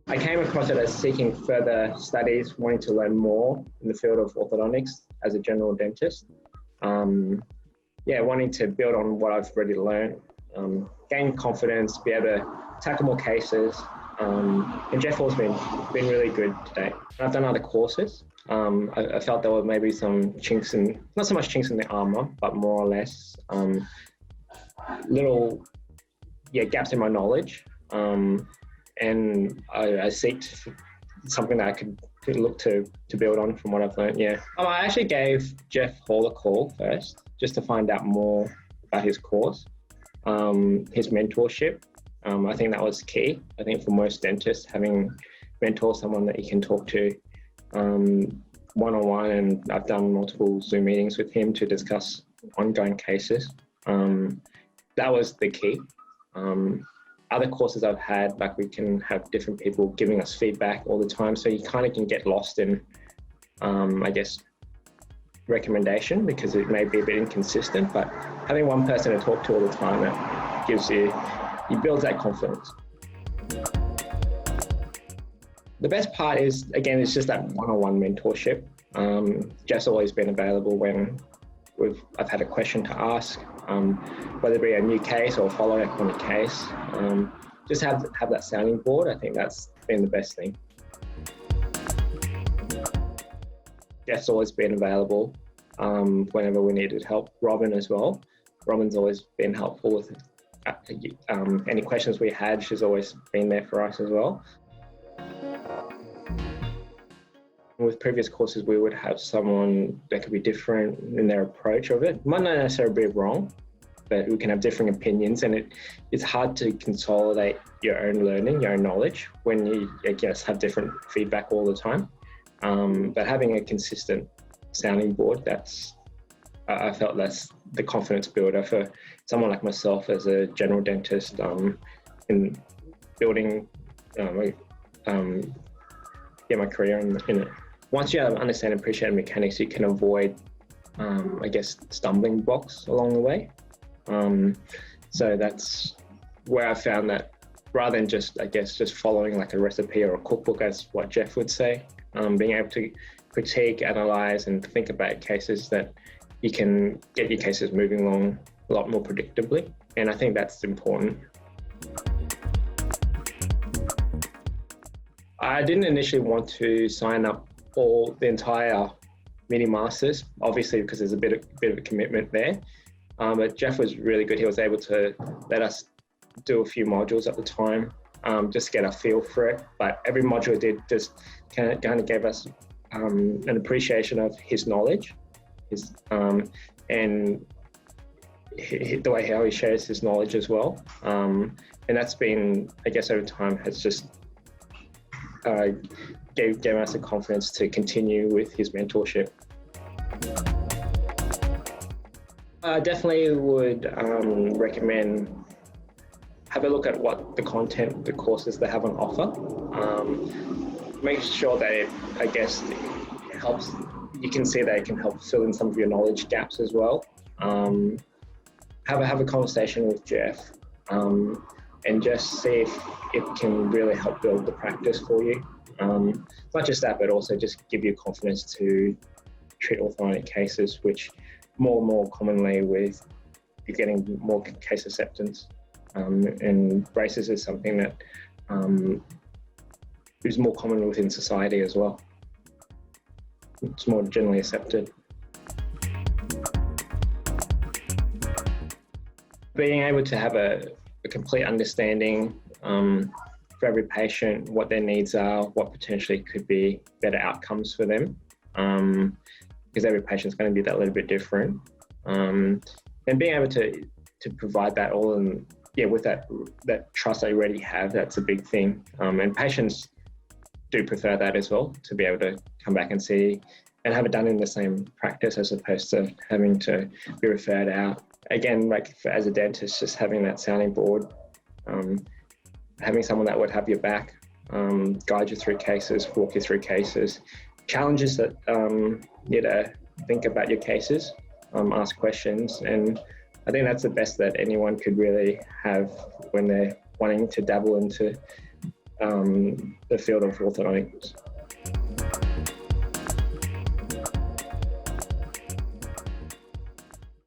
I came across it as seeking further studies, wanting to learn more in the field of orthodontics as a general dentist. Wanting to build on what I've already learned, gain confidence, be able to tackle more cases. And Jeff has been really good today. I've done other courses. I felt there were maybe some chinks not so much chinks in the armour, but more or less little gaps in my knowledge. And I seeked something that I could look to build on from what I've learned. I actually gave Jeff Hall a call first, just to find out more about his course, his mentorship. I think that was key. I think for most dentists, having mentor, someone that you can talk to one-on-one, and I've done multiple Zoom meetings with him to discuss ongoing cases. That was the key. Other courses I've had, like, we can have different people giving us feedback all the time, so you kind of can get lost in, recommendation, because it may be a bit inconsistent, but having one person to talk to all the time, that gives you builds that confidence. The best part is, again, it's just that one-on-one mentorship. Jeff's always been available when I've had a question to ask, whether it be a new case or follow up on a case. Just have that sounding board. I think that's been the best thing. Jeff's always been available whenever we needed help. Robin as well. Robin's always been helpful with any questions we had. She's always been there for us as well. With previous courses, we would have someone that could be different in their approach of it. Might not necessarily be wrong, but we can have differing opinions, and it's hard to consolidate your own learning, your own knowledge, when you, have different feedback all the time. But having a consistent sounding board, I felt that's the confidence builder for someone like myself as a general dentist, in building my career in it. Once you understand and appreciate mechanics, you can avoid, stumbling blocks along the way. So that's where I found that, rather than just following like a recipe or a cookbook, as what Jeff would say, being able to critique, analyze, and think about cases, that you can get your cases moving along a lot more predictably. And I think that's important. I didn't initially want to sign up for the entire mini masters, obviously, because there's a bit of a commitment there. But Jeff was really good. He was able to let us do a few modules at the time, just get a feel for it. But every module did just kind of gave us an appreciation of his knowledge, and the way how he shares his knowledge as well. And that's been, over time, has just gave us the confidence to continue with his mentorship. I definitely would recommend have a look at what the content, the courses they have on offer. Make sure that it helps. You can see that it can help fill in some of your knowledge gaps as well. Have a conversation with Jeff, and just see if it can really help build the practice for you. Not just that, but also just give you confidence to treat orthodontic cases, which more and more commonly with you're getting more case acceptance. And braces is something that is more common within society as well. It's more generally accepted. Being able to have a complete understanding for every patient, what their needs are, what potentially could be better outcomes for them, because every patient's going to be that little bit different. And being able to provide that all, and with that trust they already have, that's a big thing. And patients do prefer that as well, to be able to come back and see and have it done in the same practice, as opposed to having to be referred out. Again, as a dentist, just having that sounding board, having someone that would have your back, guide you through cases, walk you through cases, challenges that you to think about your cases, ask questions, and I think that's the best that anyone could really have when they're wanting to dabble into the field of orthodontics.